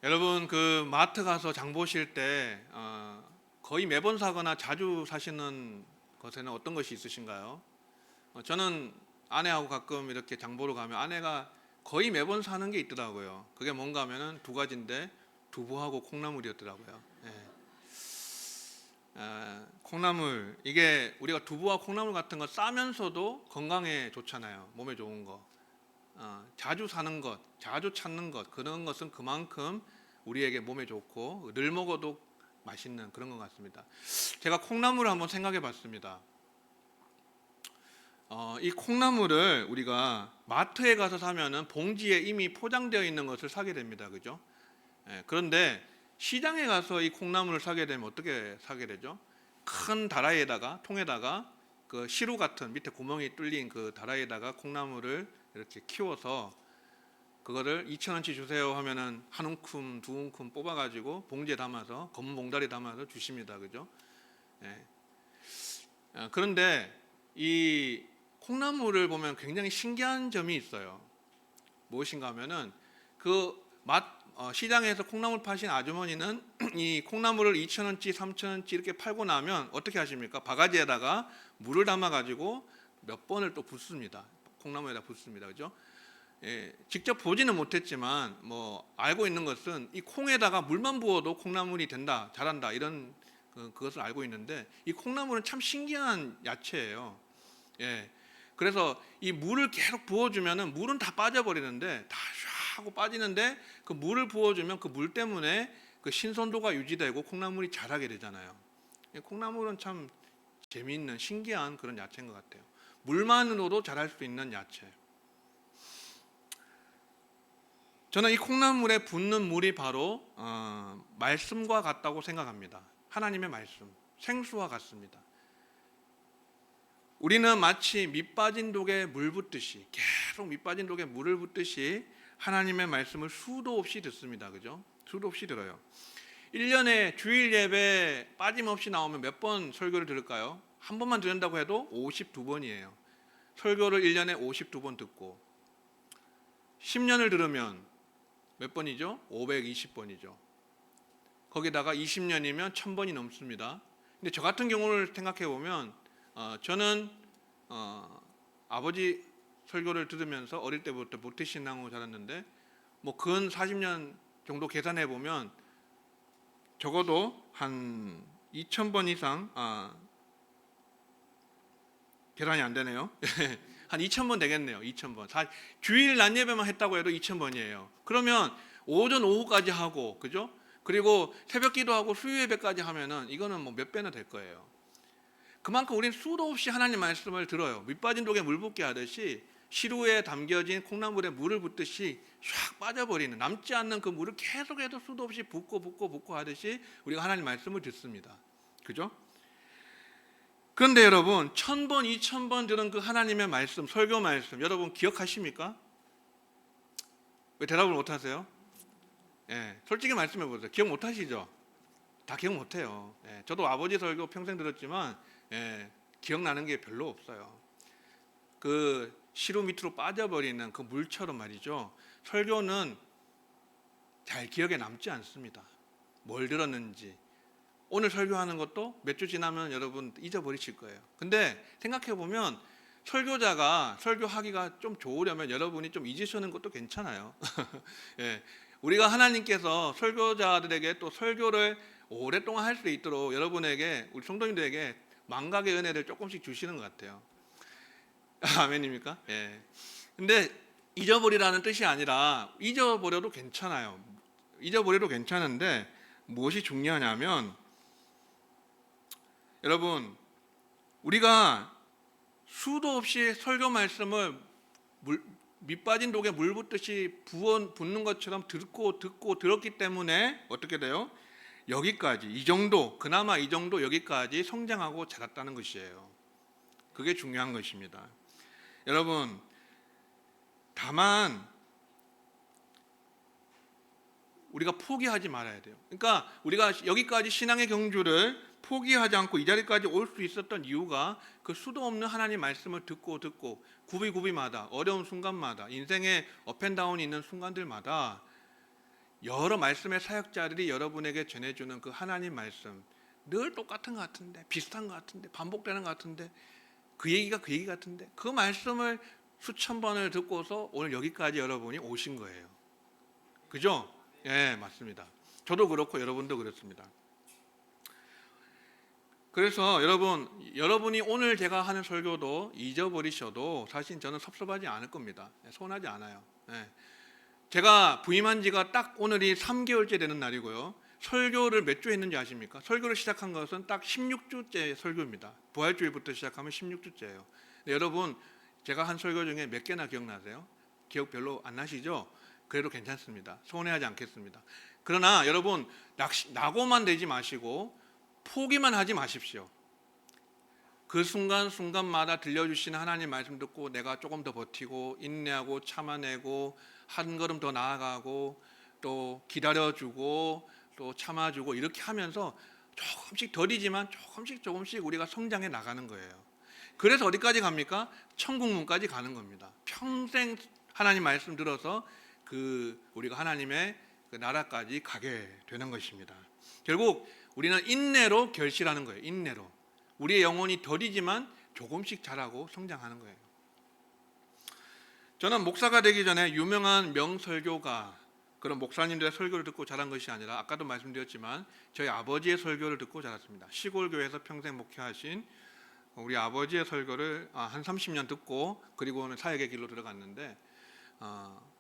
여러분 그 마트 가서 장 보실 때 거의 매번 사거나 자주 사시는 것에는 어떤 것이 있으신가요? 저는 아내하고 가끔 이렇게 장 보러 가면 아내가 거의 매번 사는 게 있더라고요. 그게 뭔가 하면은 두 가지인데 두부하고 콩나물이었더라고요. 예. 콩나물 이게 우리가 두부와 콩나물 같은 거 싸면서도 건강에 좋잖아요. 몸에 좋은 거. 자주 사는 것, 자주 찾는 것 그런 것은 그만큼 우리에게 몸에 좋고 늘 먹어도 맛있는 그런 것 같습니다. 제가 콩나물을 한번 생각해 봤습니다. 이 콩나물을 우리가 마트에 가서 사면은 봉지에 이미 포장되어 있는 것을 사게 됩니다. 그죠? 그런데 시장에 가서 이 콩나물을 사게 되면 어떻게 사게 되죠? 큰 다라이에다가 통에다가 그 시루 같은 밑에 구멍이 뚫린 그 다라이에다가 콩나물을 이렇게 키워서 그거를 2,000원치 주세요 하면은 한 움큼 두 움큼 뽑아가지고 봉지에 담아서 검은 봉다리 담아서 주십니다. 그죠? 예. 그런데 이 콩나물을 보면 굉장히 신기한 점이 있어요. 무엇인가 하면은 시장에서 콩나물 파신 아주머니는 이 콩나물을 2,000원치, 3,000원치 이렇게 팔고 나면 어떻게 하십니까? 바가지에다가 물을 담아 가지고 몇 번을 또 붓습니다. 콩나물에다 붓습니다. 그죠? 예, 직접 보지는 못했지만 뭐 알고 있는 것은 이 콩에다가 물만 부어도 콩나물이 된다, 자란다 이런 그것을 알고 있는데 이 콩나물은 참 신기한 야채예요. 예, 그래서 이 물을 계속 부어주면은 물은 다 빠져버리는데 다 샤 하고 빠지는데 그 물을 부어주면 그 물 때문에 그 신선도가 유지되고 콩나물이 자라게 되잖아요. 콩나물은 참 재미있는 신기한 그런 야채인 것 같아요. 물만으로도 자랄 수 있는 야채. 저는 이 콩나물에 붓는 물이 바로 말씀과 같다고 생각합니다. 하나님의 말씀, 생수와 같습니다. 우리는 마치 밑 빠진 독에 물 붓듯이 계속 밑 빠진 독에 물을 붓듯이 하나님의 말씀을 수도 없이 듣습니다. 그죠? 수도 없이 들어요. 1년에 주일 예배 빠짐없이 나오면 몇 번 설교를 들을까요? 한 번만 듣는다고 해도 52번이에요. 설교를 1년에 52번 듣고 10년을 들으면 몇 번이죠? 520번이죠. 거기다가 20년이면 1000번이 넘습니다. 근데 저 같은 경우를 생각해 보면 저는 아버지 설교를 들으면서 어릴 때부터 모태신앙으로 자랐는데 뭐 근 40년 정도 계산해 보면 적어도 한 2000번 이상 계산이 안 되네요. 한 2000번 되겠네요. 2000번. 주일 낮 예배만 했다고 해도 2000번이에요. 그러면 오전 오후까지 하고 그죠? 그리고 새벽 기도하고 수요 예배까지 하면은 이거는 뭐 몇 배나 될 거예요. 그만큼 우리는 수도 없이 하나님 말씀을 들어요. 밑 빠진 독에 물 붓게 하듯이 시루에 담겨진 콩나물에 물을 붓듯이 샥 빠져버리는 남지 않는 그 물을 계속해서 수도 없이 붓고 하듯이 우리가 하나님 말씀을 듣습니다. 그죠? 그런데 여러분 1000번, 2000번 들은 그 하나님의 말씀, 설교 말씀 여러분 기억하십니까? 왜 대답을 못하세요? 예, 솔직히 말씀해 보세요. 기억 못하시죠? 다 기억 못해요. 예, 저도 아버지 설교 평생 들었지만 기억나는 게 별로 없어요. 그 시루 밑으로 빠져버리는 그 물처럼 말이죠. 설교는 잘 기억에 남지 않습니다. 뭘 들었는지. 오늘 설교하는 것도 몇 주 지나면 여러분 잊어버리실 거예요. 근데 생각해 보면 설교자가 설교하기가 좀 좋으려면 여러분이 좀 잊으시는 것도 괜찮아요. 예, 우리가 하나님께서 설교자들에게 또 설교를 오랫동안 할 수 있도록 여러분에게 우리 성도님들에게 망각의 은혜를 조금씩 주시는 것 같아요. 아멘입니까? 예. 근데 잊어버리라는 뜻이 아니라 잊어버려도 괜찮아요. 잊어버려도 괜찮은데 무엇이 중요하냐면 여러분 우리가 수도 없이 설교 말씀을 밑 빠진 독에 물 붓듯이 붓는 것처럼 듣고 들었기 때문에 어떻게 돼요? 여기까지 이 정도 그나마 이 정도 여기까지 성장하고 자랐다는 것이에요. 그게 중요한 것입니다. 여러분 다만 우리가 포기하지 말아야 돼요. 그러니까 우리가 여기까지 신앙의 경주를 포기하지 않고 이 자리까지 올 수 있었던 이유가 그 수도 없는 하나님 말씀을 듣고 구비마다 어려운 순간마다 인생의 업앤다운이 있는 순간들마다 여러 말씀의 사역자들이 여러분에게 전해주는 그 하나님 말씀 늘 똑같은 것 같은데, 비슷한 것 같은데, 반복되는 것 같은데, 그 얘기가 그 얘기 같은데, 그 말씀을 수천 번을 듣고서 오늘 여기까지 여러분이 오신 거예요. 그죠? 예, 맞습니다. 저도 그렇고 여러분도 그렇습니다. 그래서 여러분이 오늘 제가 하는 설교도 잊어버리셔도 사실 저는 섭섭하지 않을 겁니다. 서운하지 않아요. 예. 제가 부임한 지가 딱 오늘이 3개월째 되는 날이고요. 설교를 몇 주 했는지 아십니까? 설교를 시작한 것은 딱 16주째 설교입니다. 부활주일부터 시작하면 16주째예요. 여러분, 제가 한 설교 중에 몇 개나 기억나세요? 기억 별로 안 나시죠? 그래도 괜찮습니다. 서운해하지 않겠습니다. 그러나 여러분, 낙오만 되지 마시고 포기만 하지 마십시오. 그 순간순간마다 들려주시는 하나님 말씀 듣고 내가 조금 더 버티고 인내하고 참아내고 한 걸음 더 나아가고 또 기다려주고 또 참아주고 이렇게 하면서 조금씩 더디지만 조금씩 우리가 성장해 나가는 거예요. 그래서 어디까지 갑니까? 천국문까지 가는 겁니다. 평생 하나님 말씀 들어서 우리가 하나님의 그 나라까지 가게 되는 것입니다. 결국 우리는 인내로 결실하는 거예요. 인내로. 우리의 영혼이 더디지만 조금씩 자라고 성장하는 거예요. 저는 목사가 되기 전에 유명한 명설교가, 그런 목사님들의 설교를 듣고 자란 것이 아니라 아까도 말씀드렸지만 저희 아버지의 설교를 듣고 자랐습니다. 시골 교회에서 평생 목회하신 우리 아버지의 설교를 한 30년 듣고 그리고는 사역의 길로 들어갔는데,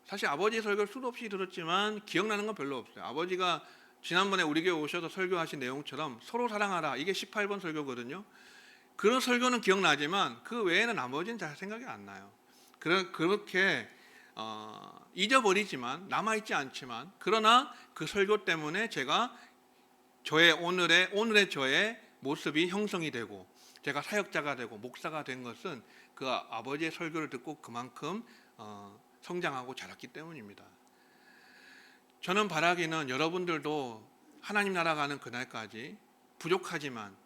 사실 아버지의 설교를 수도 없이 들었지만 기억나는 건 별로 없어요. 아버지가 지난번에 우리 교회 오셔서 설교하신 내용처럼 서로 사랑하라, 이게 18번 설교거든요. 그런 설교는 기억나지만 그 외에는 나머지는 잘 생각이 안 나요. 그렇게 잊어버리지만, 남아있지 않지만, 그러나 그 설교 때문에 제가 오늘의 저의 모습이 형성이 되고 제가 사역자가 되고 목사가 된 것은 그 아버지의 설교를 듣고 그만큼 성장하고 자랐기 때문입니다. 저는 바라기는 여러분들도 하나님 나라 가는 그날까지 부족하지만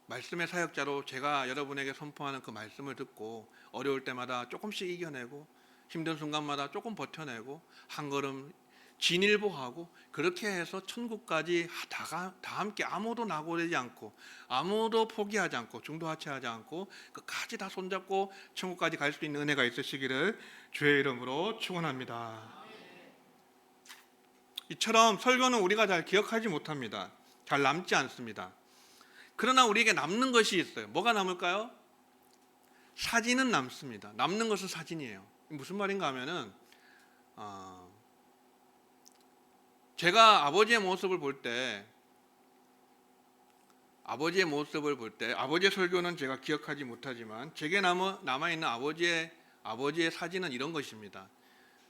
말씀의 사역자로 제가 여러분에게 선포하는 그 말씀을 듣고 어려울 때마다 조금씩 이겨내고 힘든 순간마다 조금 버텨내고 한 걸음 진일보하고 그렇게 해서 천국까지 다 함께 아무도 낙오되지 않고 아무도 포기하지 않고 중도하차하지 않고 끝까지 다 손잡고 천국까지 갈 수 있는 은혜가 있으시기를 주의 이름으로 축원합니다. 이처럼 설교는 우리가 잘 기억하지 못합니다. 잘 남지 않습니다. 그러나 우리에게 남는 것이 있어요. 뭐가 남을까요? 사진은 남습니다. 남는 것은 사진이에요. 무슨 말인가 하면은 제가 아버지의 모습을 볼 때 아버지의 설교는 제가 기억하지 못하지만 제게 남아있는 아버지의 사진은 이런 것입니다.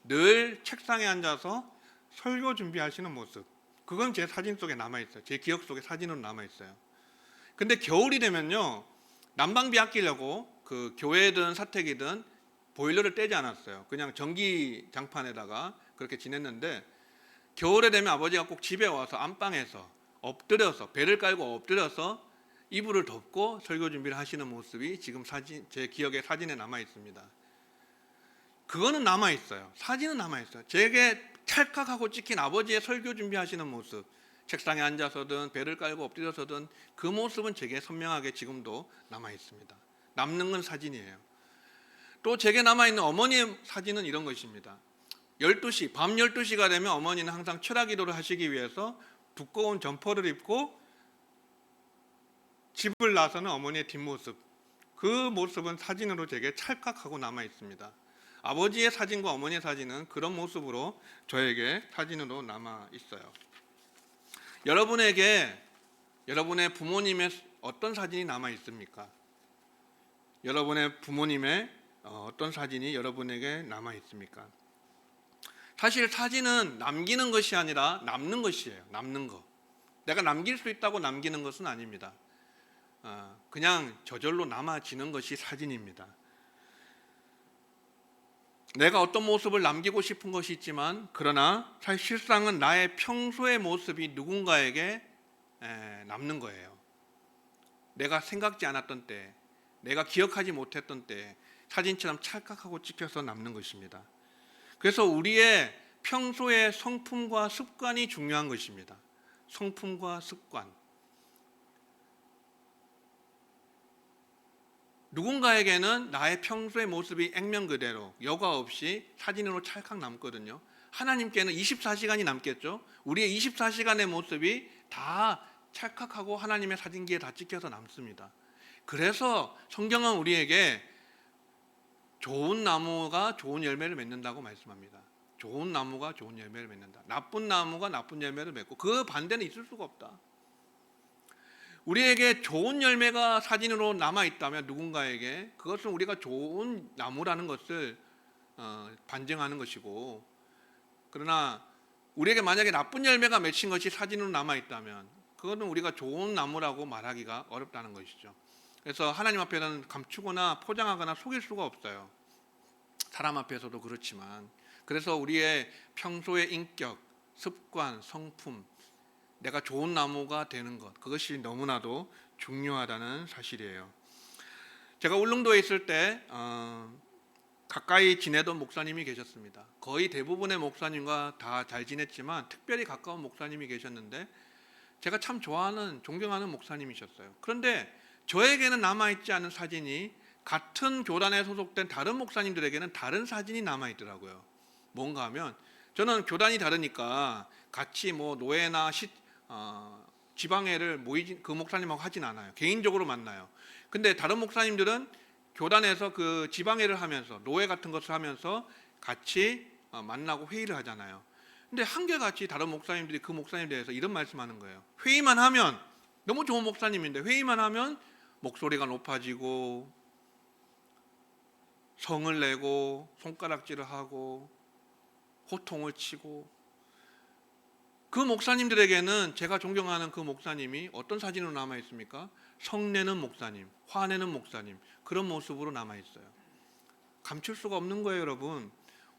늘 책상에 앉아서 설교 준비하시는 모습, 그건 제 사진 속에 남아있어요. 제 기억 속에 사진으로 남아있어요. 근데 겨울이 되면요, 난방비 아끼려고 그 교회든 사택이든 보일러를 떼지 않았어요. 그냥 전기장판에다가 그렇게 지냈는데, 겨울에 되면 아버지가 꼭 집에 와서 안방에서 엎드려서, 배를 깔고 엎드려서 이불을 덮고 설교 준비를 하시는 모습이 지금 제 기억에 사진에 남아 있습니다. 그거는 남아 있어요. 사진은 남아 있어요. 제게 찰칵하고 찍힌 아버지의 설교 준비하시는 모습, 책상에 앉아서든 배를 깔고 엎드려서든 그 모습은 제게 선명하게 지금도 남아 있습니다. 남는 건 사진이에요. 또 제게 남아있는 어머니의 사진은 이런 것입니다. 밤 12시가 되면 어머니는 항상 철야 기도를 하시기 위해서 두꺼운 점퍼를 입고 집을 나서는 어머니의 뒷모습, 그 모습은 사진으로 제게 찰칵하고 남아 있습니다. 아버지의 사진과 어머니의 사진은 그런 모습으로 저에게 사진으로 남아 있어요. 여러분의 부모님의 어떤 사진이 남아 있습니까? 여러분의 부모님의 어떤 사진이 여러분에게 남아 있습니까? 사실 사진은 남기는 것이 아니라 남는 것이에요. 남는 거. 내가 남길 수 있다고 남기는 것은 아닙니다. 그냥 저절로 남아지는 것이 사진입니다. 내가 어떤 모습을 남기고 싶은 것이 있지만, 그러나 실상은 나의 평소의 모습이 누군가에게 남는 거예요. 내가 생각지 않았던 때, 내가 기억하지 못했던 때 사진처럼 찰칵하고 찍혀서 남는 것입니다. 그래서 우리의 평소의 성품과 습관이 중요한 것입니다. 성품과 습관. 누군가에게는 나의 평소의 모습이 액면 그대로 여과 없이 사진으로 찰칵 남거든요. 하나님께는 24시간이 남겠죠. 우리의 24시간의 모습이 다 찰칵하고 하나님의 사진기에 다 찍혀서 남습니다. 그래서 성경은 우리에게 좋은 나무가 좋은 열매를 맺는다고 말씀합니다. 좋은 나무가 좋은 열매를 맺는다. 나쁜 나무가 나쁜 열매를 맺고 그 반대는 있을 수가 없다. 우리에게 좋은 열매가 사진으로 남아있다면 누군가에게 그것은 우리가 좋은 나무라는 것을 반증하는 것이고, 그러나 우리에게 만약에 나쁜 열매가 맺힌 것이 사진으로 남아있다면 그것은 우리가 좋은 나무라고 말하기가 어렵다는 것이죠. 그래서 하나님 앞에는 감추거나 포장하거나 속일 수가 없어요. 사람 앞에서도 그렇지만. 그래서 우리의 평소의 인격, 습관, 성품, 내가 좋은 나무가 되는 것, 그것이 너무나도 중요하다는 사실이에요. 제가 울릉도에 있을 때 가까이 지내던 목사님이 계셨습니다. 거의 대부분의 목사님과 다 잘 지냈지만 특별히 가까운 목사님이 계셨는데 제가 참 좋아하는, 존경하는 목사님이셨어요. 그런데 저에게는 남아있지 않은 사진이 같은 교단에 소속된 다른 목사님들에게는 다른 사진이 남아있더라고요. 뭔가 하면 저는 교단이 다르니까 같이 뭐 노예나 지방회를 그 목사님하고 하진 않아요. 개인적으로 만나요. 근데 다른 목사님들은 교단에서 그 지방회를 하면서 노예 같은 것을 하면서 같이 만나고 회의를 하잖아요. 근데 한결같이 다른 목사님들이 그 목사님에 대해서 이런 말씀하는 거예요. 회의만 하면, 너무 좋은 목사님인데 회의만 하면 목소리가 높아지고 성을 내고 손가락질을 하고 호통을 치고. 그 목사님들에게는, 제가 존경하는 그 목사님이 어떤 사진으로 남아있습니까? 성내는 목사님, 화내는 목사님, 그런 모습으로 남아있어요. 감출 수가 없는 거예요, 여러분.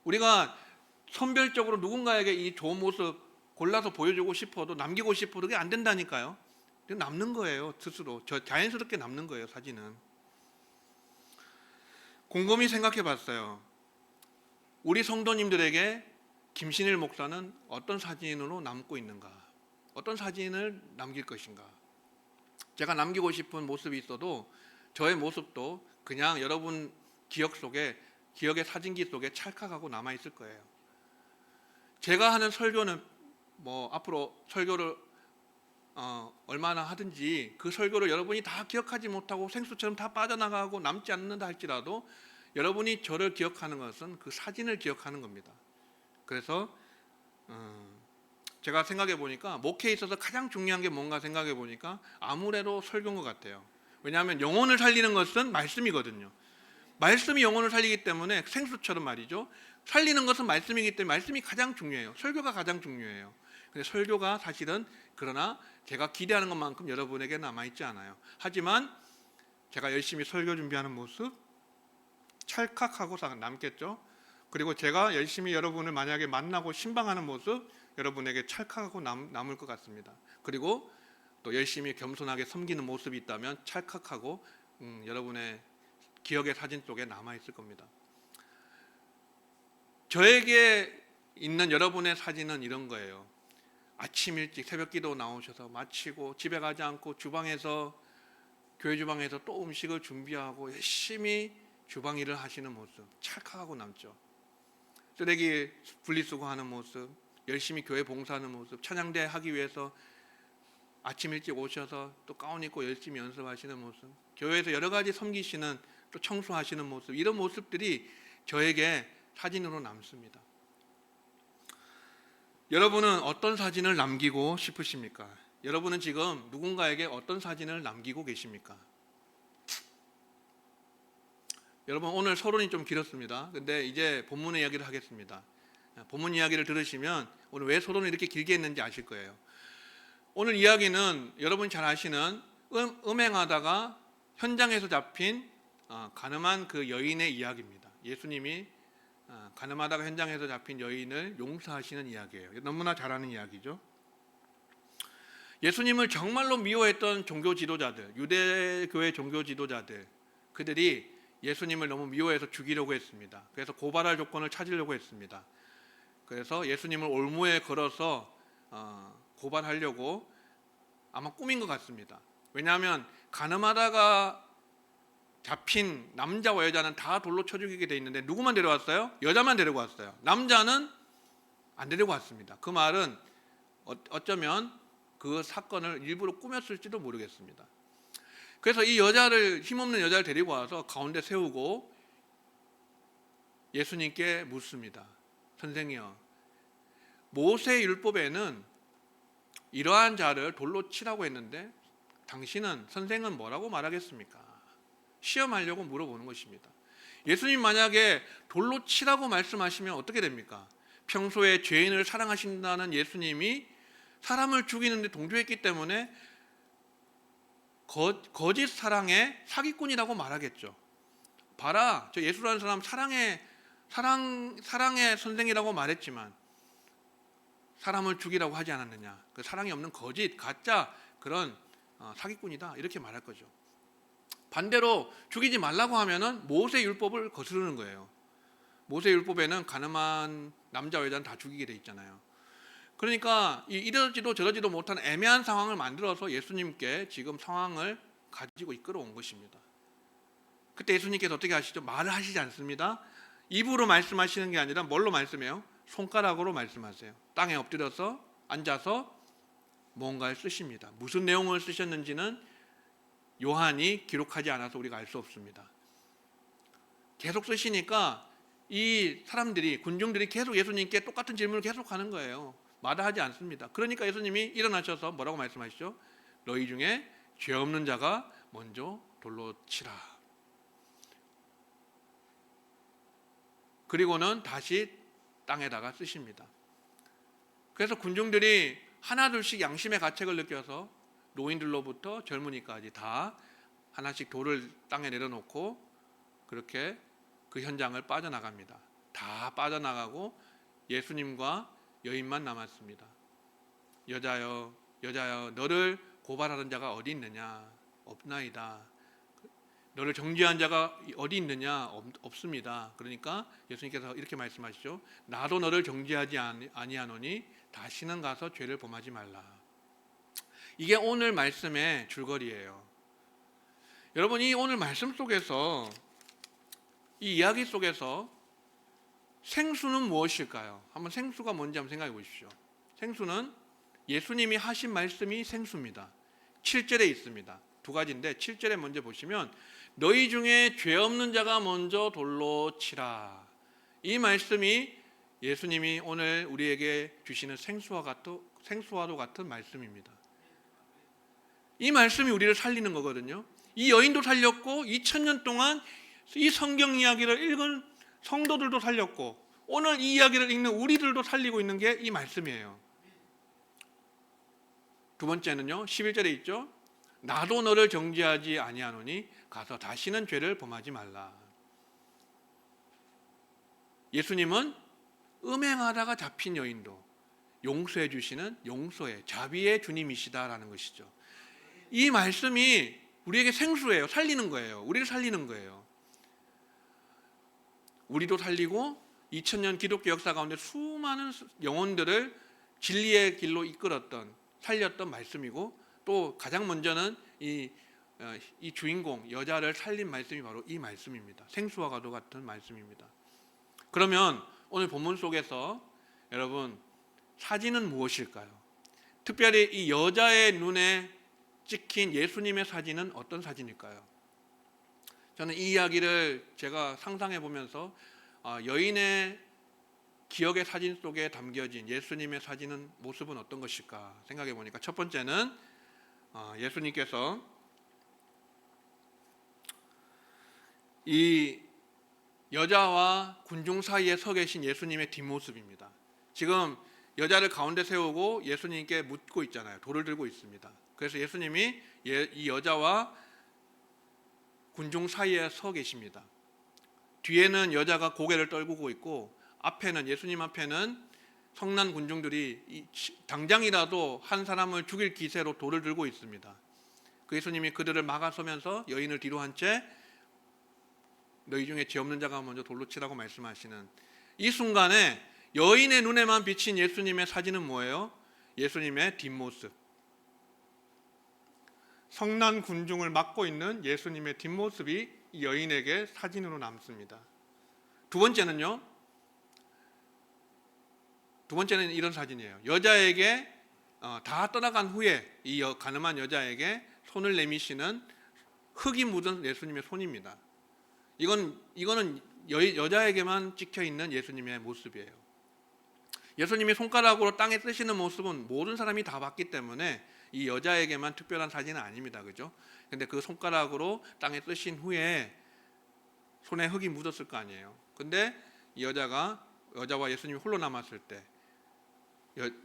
우리가 선별적으로 누군가에게 이 좋은 모습 골라서 보여주고 싶어도, 남기고 싶어도 그게 안 된다니까요. 남는 거예요, 스스로. 자연스럽게 남는 거예요, 사진은. 곰곰이 생각해 봤어요. 우리 성도님들에게 김신일 목사는 어떤 사진으로 남고 있는가? 어떤 사진을 남길 것인가? 제가 남기고 싶은 모습이 있어도 저의 모습도 그냥 여러분 기억 속에, 기억의 사진기 속에 찰칵하고 남아있을 거예요. 제가 하는 설교는 뭐 앞으로 설교를 얼마나 하든지 그 설교를 여러분이 다 기억하지 못하고 생수처럼 다 빠져나가고 남지 않는다 할지라도 여러분이 저를 기억하는 것은 그 사진을 기억하는 겁니다. 그래서 제가 생각해 보니까 목회에 있어서 가장 중요한 게 뭔가 생각해 보니까 아무래도 설교인 것 같아요. 왜냐하면 영혼을 살리는 것은 말씀이거든요. 말씀이 영혼을 살리기 때문에 생수처럼 말이죠. 살리는 것은 말씀이기 때문에 말씀이 가장 중요해요. 설교가 가장 중요해요. 근데 설교가 사실은, 그러나 제가 기대하는 것만큼 여러분에게 남아있지 않아요. 하지만 제가 열심히 설교 준비하는 모습 찰칵하고 남겠죠. 그리고 제가 열심히 여러분을 만약에 만나고 신방하는 모습 여러분에게 찰칵하고 남을 것 같습니다. 그리고 또 열심히 겸손하게 섬기는 모습이 있다면 찰칵하고 여러분의 기억의 사진 속에 남아있을 겁니다. 저에게 있는 여러분의 사진은 이런 거예요. 아침 일찍 새벽 기도 나오셔서 마치고 집에 가지 않고 주방에서, 교회 주방에서 또 음식을 준비하고 열심히 주방 일을 하시는 모습 찰칵하고 남죠. 쓰레기 분리수거하는 모습, 열심히 교회 봉사하는 모습, 찬양대 하기 위해서 아침 일찍 오셔서 또 가운 입고 열심히 연습하시는 모습, 교회에서 여러 가지 섬기시는, 또 청소하시는 모습, 이런 모습들이 저에게 사진으로 남습니다. 여러분은 어떤 사진을 남기고 싶으십니까? 여러분은 지금 누군가에게 어떤 사진을 남기고 계십니까? 여러분, 오늘 서론이 좀 길었습니다. 근데 이제 본문의 이야기를 하겠습니다. 본문 이야기를 들으시면 오늘 왜 서론을 이렇게 길게 했는지 아실 거예요. 오늘 이야기는 여러분이 잘 아시는 음행하다가 현장에서 잡힌 가늠한 그 여인의 이야기입니다. 예수님이 가늠하다가 현장에서 잡힌 여인을 용서하시는 이야기예요. 너무나 잘 아는 이야기죠. 예수님을 정말로 미워했던 종교 지도자들, 유대교회 종교 지도자들, 그들이 예수님을 너무 미워해서 죽이려고 했습니다. 그래서 고발할 조건을 찾으려고 했습니다. 그래서 예수님을 올무에 걸어서 고발하려고 아마 꾸민 것 같습니다. 왜냐하면 가늠하다가 잡힌 남자와 여자는 다 돌로 쳐 죽이게 돼 있는데 누구만 데려왔어요? 여자만 데리고 왔어요. 남자는 안 데리고 왔습니다. 그 말은 어쩌면 그 사건을 일부러 꾸몄을지도 모르겠습니다. 그래서 이 여자를, 힘없는 여자를 데리고 와서 가운데 세우고 예수님께 묻습니다. 선생이여, 모세 율법에는 이러한 자를 돌로 치라고 했는데 당신은, 선생은 뭐라고 말하겠습니까? 시험하려고 물어보는 것입니다. 예수님 만약에 돌로 치라고 말씀하시면 어떻게 됩니까? 평소에 죄인을 사랑하신다는 예수님이 사람을 죽이는데 동조했기 때문에 거짓 사랑의 사기꾼이라고 말하겠죠. 봐라, 저 예수라는 사람 사랑의 선생이라고 말했지만 사람을 죽이라고 하지 않았느냐. 그 사랑이 없는 거짓, 가짜 그런 사기꾼이다, 이렇게 말할 거죠. 반대로 죽이지 말라고 하면은 모세 율법을 거스르는 거예요. 모세 율법에는 가늠한 남자와 여자는 다 죽이게 돼 있잖아요. 그러니까 이러지도 저러지도 못한 애매한 상황을 만들어서 예수님께 지금 상황을 가지고 이끌어온 것입니다. 그때 예수님께서 어떻게 하시죠? 말을 하시지 않습니다. 입으로 말씀하시는 게 아니라 뭘로 말씀해요? 손가락으로 말씀하세요. 땅에 엎드려서 앉아서 뭔가를 쓰십니다. 무슨 내용을 쓰셨는지는 요한이 기록하지 않아서 우리가 알 수 없습니다. 계속 쓰시니까 이 사람들이, 군중들이 계속 예수님께 똑같은 질문을 계속 하는 거예요. 마다하지 않습니다. 그러니까 예수님이 일어나셔서 뭐라고 말씀하시죠? 너희 중에 죄 없는 자가 먼저 돌로 치라. 그리고는 다시 땅에다가 쓰십니다. 그래서 군중들이 하나둘씩 양심의 가책을 느껴서 노인들로부터 젊은이까지 다 하나씩 돌을 땅에 내려놓고 그렇게 그 현장을 빠져나갑니다. 다 빠져나가고 예수님과 여인만 남았습니다. 여자여, 여자여, 너를 고발하는 자가 어디 있느냐? 없나이다. 너를 정죄한 자가 어디 있느냐? 없습니다. 그러니까 예수님께서 이렇게 말씀하시죠. 나도 너를 정죄하지 아니하노니 다시는 가서 죄를 범하지 말라. 이게 오늘 말씀의 줄거리예요. 여러분, 이 오늘 말씀 속에서, 이 이야기 속에서 생수는 무엇일까요? 한번 생수가 뭔지 한번 생각해 보십시오. 생수는 예수님이 하신 말씀이 생수입니다. 7절에 있습니다. 두 가지인데 7절에 먼저 보시면 너희 중에 죄 없는 자가 먼저 돌로 치라. 이 말씀이 예수님이 오늘 우리에게 주시는 생수와도 같은 말씀입니다. 이 말씀이 우리를 살리는 거거든요. 이 여인도 살렸고 2000년 동안 이 성경 이야기를 읽은 성도들도 살렸고 오늘 이 이야기를 읽는 우리들도 살리고 있는 게 이 말씀이에요. 두 번째는요, 11절에 있죠. 나도 너를 정죄하지 아니하노니 가서 다시는 죄를 범하지 말라. 예수님은 음행하다가 잡힌 여인도 용서해 주시는 용서의 자비의 주님이시다라는 것이죠. 이 말씀이 우리에게 생수예요. 살리는 거예요. 우리를 살리는 거예요. 우리도 살리고 2000년 기독교 역사 가운데 수많은 영혼들을 진리의 길로 이끌었던, 살렸던 말씀이고, 또 가장 먼저는 이 주인공 여자를 살린 말씀이 바로 이 말씀입니다. 생수와도 같은 말씀입니다. 그러면 오늘 본문 속에서 여러분, 사진은 무엇일까요? 특별히 이 여자의 눈에 찍힌 예수님의 사진은 어떤 사진일까요? 저는 이 이야기를 제가 상상해 보면서 여인의 기억의 사진 속에 담겨진 예수님의 사진은, 모습은 어떤 것일까 생각해 보니까 첫 번째는 예수님께서 이 여자와 군중 사이에 서 계신 예수님의 뒷모습입니다. 지금 여자를 가운데 세우고 예수님께 묻고 있잖아요. 돌을 들고 있습니다. 그래서 예수님이 이 여자와 군중 사이에 서 계십니다. 뒤에는 여자가 고개를 떨구고 있고 앞에는, 예수님 앞에는 성난 군중들이 당장이라도 한 사람을 죽일 기세로 돌을 들고 있습니다. 그 예수님이 그들을 막아서면서 여인을 뒤로 한 채 너희 중에 죄 없는 자가 먼저 돌로 치라고 말씀하시는 이 순간에 여인의 눈에만 비친 예수님의 사진은 뭐예요? 예수님의 뒷모습. 성난 군중을 맡고 있는 예수님의 뒷모습이 여인에게 사진으로 남습니다. 두 번째는 이런 사진이에요. 여자에게 다 떠나간 후에 이 가늠한 여자에게 손을 내미시는 흙이 묻은 예수님의 손입니다. 이거는 여자에게만 찍혀 있는 예수님의 모습이에요. 예수님이 손가락으로 땅에 쓰시는 모습은 모든 사람이 다 봤기 때문에 이 여자에게만 특별한 사진은 아닙니다. 그죠? 근데 그 손가락으로 땅에 쓰신 후에 손에 흙이 묻었을 거 아니에요. 근데 이 여자와 예수님이 홀로 남았을 때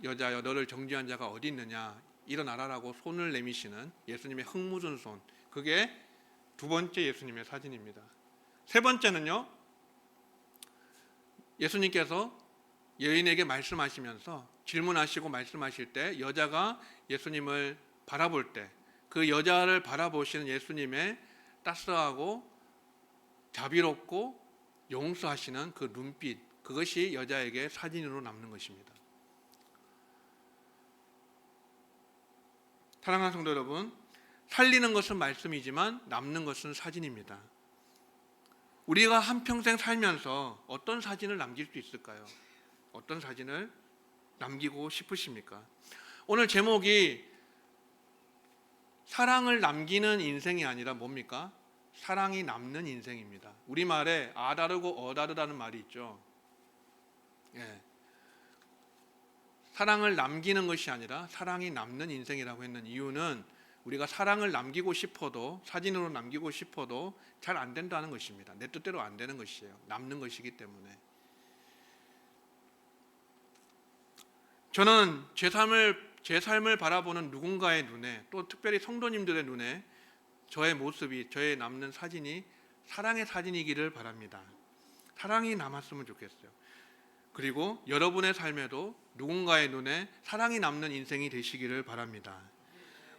여자여 너를 정죄한 자가 어디 있느냐 일어나라라고 손을 내미시는 예수님의 흙 묻은 손. 그게 두 번째 예수님의 사진입니다. 세 번째는요. 예수님께서 여인에게 말씀하시면서 질문하시고 말씀하실 때 여자가 예수님을 바라볼 때 그 여자를 바라보시는 예수님의 따스하고 자비롭고 용서하시는 그 눈빛, 그것이 여자에게 사진으로 남는 것입니다. 사랑하는 성도 여러분, 살리는 것은 말씀이지만 남는 것은 사진입니다. 우리가 한평생 살면서 어떤 사진을 남길 수 있을까요? 어떤 사진을 남기고 싶으십니까? 오늘 제목이 사랑을 남기는 인생이 아니라 뭡니까? 사랑이 남는 인생입니다. 우리말에 아다르고 어다르다는 말이 있죠. 예. 사랑을 남기는 것이 아니라 사랑이 남는 인생이라고 했는 이유는 우리가 사랑을 남기고 싶어도 사진으로 남기고 싶어도 잘 안 된다는 것입니다. 내 뜻대로 안 되는 것이에요. 남는 것이기 때문에. 저는 제 삶을 바라보는 누군가의 눈에 또 특별히 성도님들의 눈에 저의 모습이, 저의 남는 사진이 사랑의 사진이기를 바랍니다. 사랑이 남았으면 좋겠어요. 그리고 여러분의 삶에도 누군가의 눈에 사랑이 남는 인생이 되시기를 바랍니다.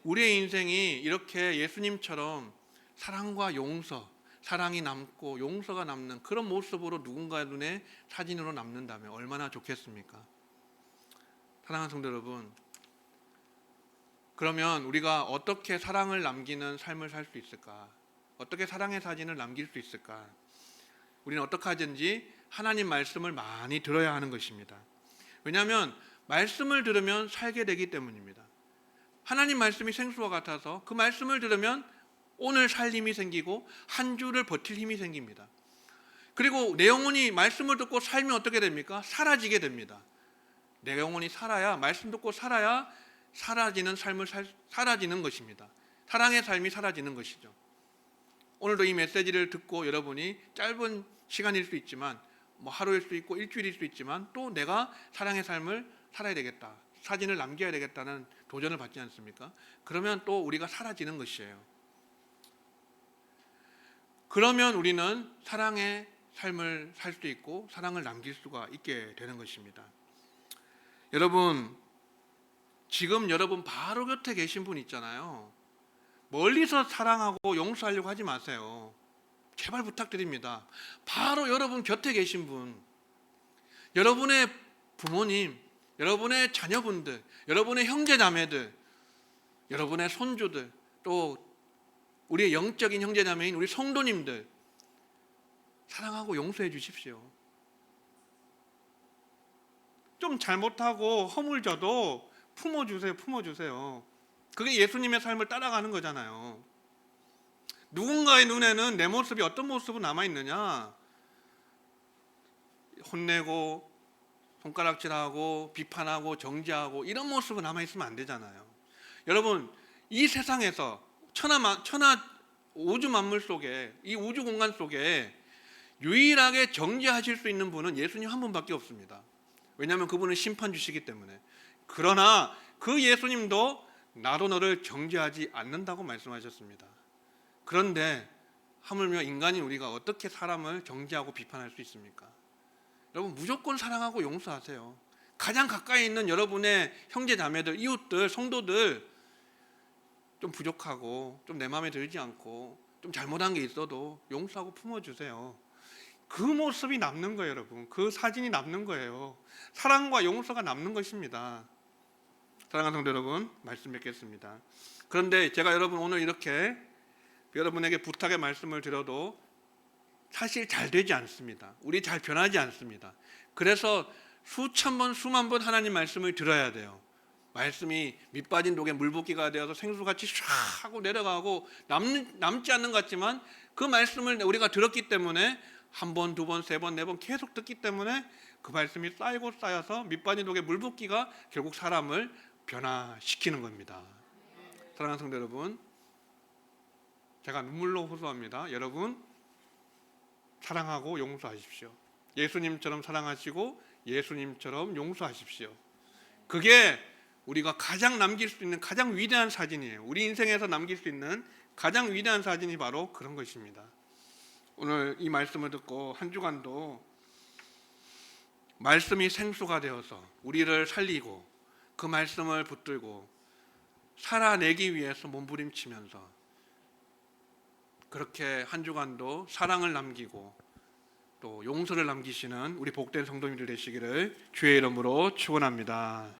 우리의 인생이 이렇게 예수님처럼 사랑과 용서, 사랑이 남고 용서가 남는 그런 모습으로 누군가의 눈에 사진으로 남는다면 얼마나 좋겠습니까? 사랑하는 성도 여러분, 그러면 우리가 어떻게 사랑을 남기는 삶을 살 수 있을까? 어떻게 사랑의 사진을 남길 수 있을까? 우리는 어떻게 하든지 하나님 말씀을 많이 들어야 하는 것입니다. 왜냐하면 말씀을 들으면 살게 되기 때문입니다. 하나님 말씀이 생수와 같아서 그 말씀을 들으면 오늘 살 힘이 생기고 한 주를 버틸 힘이 생깁니다. 그리고 내 영혼이 말씀을 듣고 살면 어떻게 됩니까? 사라지게 됩니다. 내 영혼이 살아야, 말씀 듣고 살아야 사라지는 삶을 사라지는 것입니다. 사랑의 삶이 사라지는 것이죠. 오늘도 이 메시지를 듣고 여러분이 짧은 시간일 수 있지만 하루일 수 있고 일주일일 수 있지만 또 내가 사랑의 삶을 살아야 되겠다, 사진을 남겨야 되겠다는 도전을 받지 않습니까? 그러면 또 우리가 사라지는 것이에요. 그러면 우리는 사랑의 삶을 살 수 있고 사랑을 남길 수가 있게 되는 것입니다. 여러분, 지금 여러분 바로 곁에 계신 분 있잖아요. 멀리서 사랑하고 용서하려고 하지 마세요. 제발 부탁드립니다. 바로 여러분 곁에 계신 분, 여러분의 부모님, 여러분의 자녀분들, 여러분의 형제자매들, 여러분의 손주들, 또 우리의 영적인 형제자매인 우리 성도님들 사랑하고 용서해 주십시오. 좀 잘못하고 허물져도 품어주세요. 그게 예수님의 삶을 따라가는 거잖아요. 누군가의 눈에는 내 모습이 어떤 모습으로 남아있느냐, 혼내고 손가락질하고 비판하고 정죄하고 이런 모습은 남아있으면 안 되잖아요. 여러분, 이 세상에서 천하 우주 만물 속에, 이 우주 공간 속에 유일하게 정죄하실 수 있는 분은 예수님 한 분밖에 없습니다. 왜냐하면 그분은 심판 주시기 때문에. 그러나 그 예수님도 나도 너를 정죄하지 않는다고 말씀하셨습니다. 그런데 하물며 인간인 우리가 어떻게 사람을 정죄하고 비판할 수 있습니까? 여러분, 무조건 사랑하고 용서하세요. 가장 가까이 있는 여러분의 형제 자매들, 이웃들, 성도들 좀 부족하고 좀 내 마음에 들지 않고 좀 잘못한 게 있어도 용서하고 품어주세요. 그 모습이 남는 거예요, 여러분. 그 사진이 남는 거예요. 사랑과 용서가 남는 것입니다. 사랑하는 성도 여러분, 말씀 뵙겠습니다. 그런데 제가 여러분 오늘 이렇게 여러분에게 부탁의 말씀을 드려도 사실 잘 되지 않습니다. 우리 잘 변하지 않습니다. 그래서 수천 번, 수만 번 하나님 말씀을 들어야 돼요. 말씀이 밑빠진 독에 물붓기가 되어서 생수같이 唰 하고 내려가고 남지 않는 것 같지만 그 말씀을 우리가 들었기 때문에 한 번, 두 번, 세 번, 네 번 계속 듣기 때문에 그 말씀이 쌓이고 쌓여서 밑빠진 독에 물붓기가 결국 사람을 변화시키는 겁니다. 사랑하는 성도 여러분, 제가 눈물로 호소합니다. 여러분, 사랑하고 용서하십시오. 예수님처럼 사랑하시고 예수님처럼 용서하십시오. 그게 우리가 가장 남길 수 있는 가장 위대한 사진이에요. 우리 인생에서 남길 수 있는 가장 위대한 사진이 바로 그런 것입니다. 오늘 이 말씀을 듣고 한 주간도 말씀이 생수가 되어서 우리를 살리고 그 말씀을 붙들고 살아내기 위해서 몸부림치면서 그렇게 한 주간도 사랑을 남기고 또 용서를 남기시는 우리 복된 성도님들 되시기를 주의 이름으로 축원합니다.